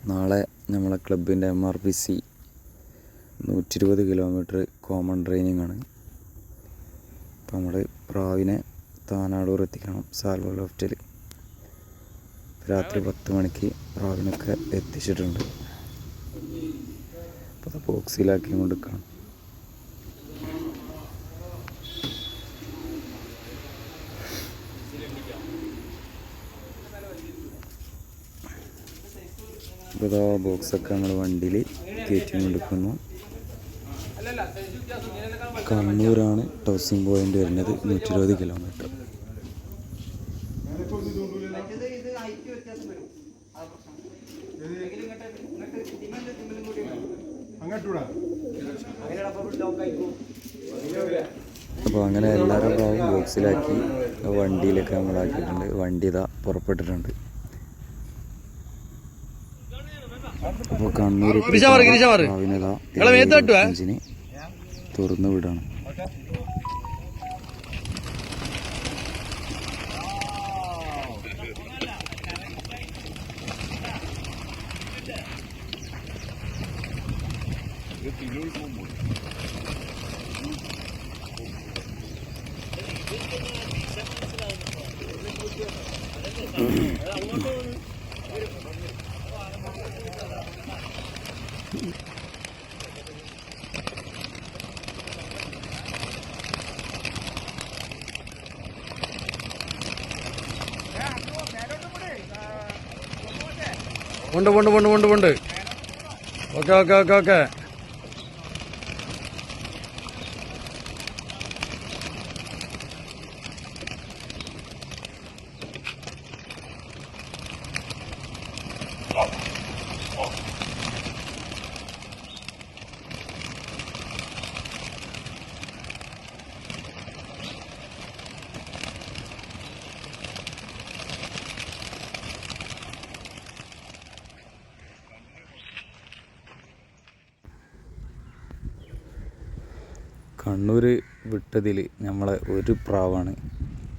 നാളെ നമ്മളെ ക്ലബിൻ്റെ MRPC 120 കിലോമീറ്റർ കോമൺ ട്രെയിനിങ് ആണ്. അപ്പോൾ നമ്മൾ പ്രാവിനെ താനാളൂർ എത്തിക്കണം. സാൽവ ലോഫ്റ്റിൽ രാത്രി 10 മണിക്ക് പ്രാവിനൊക്കെ എത്തിച്ചിട്ടുണ്ട്. അപ്പോൾ ബോക്സിലാക്കി കൊണ്ടിരിക്കണം. ഇപ്പോൾ ബോക്സൊക്കെ നമ്മൾ വണ്ടിയിൽ കയറ്റി കൊണ്ടിരിക്കുന്നു. കണ്ണൂരാണ് ടോസിംഗ് പോയിന്റ് വരുന്നത്. 120 കിലോമീറ്റർ. അപ്പോൾ അങ്ങനെ എല്ലാവരും പ്രാവും ബോക്സിലാക്കി വണ്ടിയിലൊക്കെ നമ്മളാക്കിയിട്ടുണ്ട്. വണ്ടി ഇതാ പുറപ്പെട്ടിട്ടുണ്ട്. അപ്പോൾ കണ്ണൂർ പ്രാവിനെഞ്ചിന് തുറന്നു വിടാണ്. ഉണ്ട്. ഓക്കെ. കണ്ണൂർ വിട്ടതിൽ നമ്മളെ ഒരു പ്രാവാണ്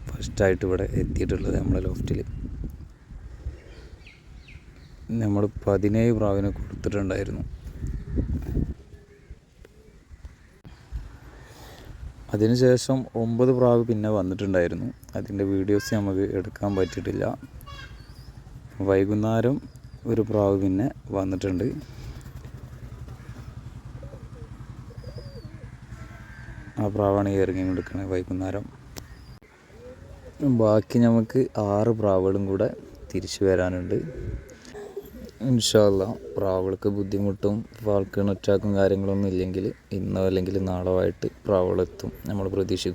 ഫസ്റ്റായിട്ട് ഇവിടെ എത്തിയിട്ടുള്ളത്. നമ്മളെ ലോഫ്റ്റിൽ നമ്മൾ 17 പ്രാവിനെ കൊടുത്തിട്ടുണ്ടായിരുന്നു. അതിനുശേഷം 9 പ്രാവ് പിന്നെ വന്നിട്ടുണ്ടായിരുന്നു. അതിൻ്റെ വീഡിയോസ് നമുക്ക് എടുക്കാൻ പറ്റിയിട്ടില്ല. വൈകുന്നേരം ഒരു പ്രാവ് പിന്നെ വന്നിട്ടുണ്ട്. ആ പ്രാവാണ് ഈ ഇറങ്ങി കൊടുക്കുന്നത് വൈകുന്നേരം. ബാക്കി നമുക്ക് 6 പ്രാവുകളും കൂടെ തിരിച്ചു വരാനുണ്ട്. ഇൻഷാ അല്ലാഹ് പ്രാവുകൾക്ക് ബുദ്ധിമുട്ടും ഫാൾക്കൺ അറ്റാക്കും കാര്യങ്ങളൊന്നും ഇല്ലെങ്കിൽ ഇന്നോ അല്ലെങ്കിൽ നാളോ ആയിട്ട് പ്രാവുകളെത്തും നമ്മൾ പ്രതീക്ഷിക്കും.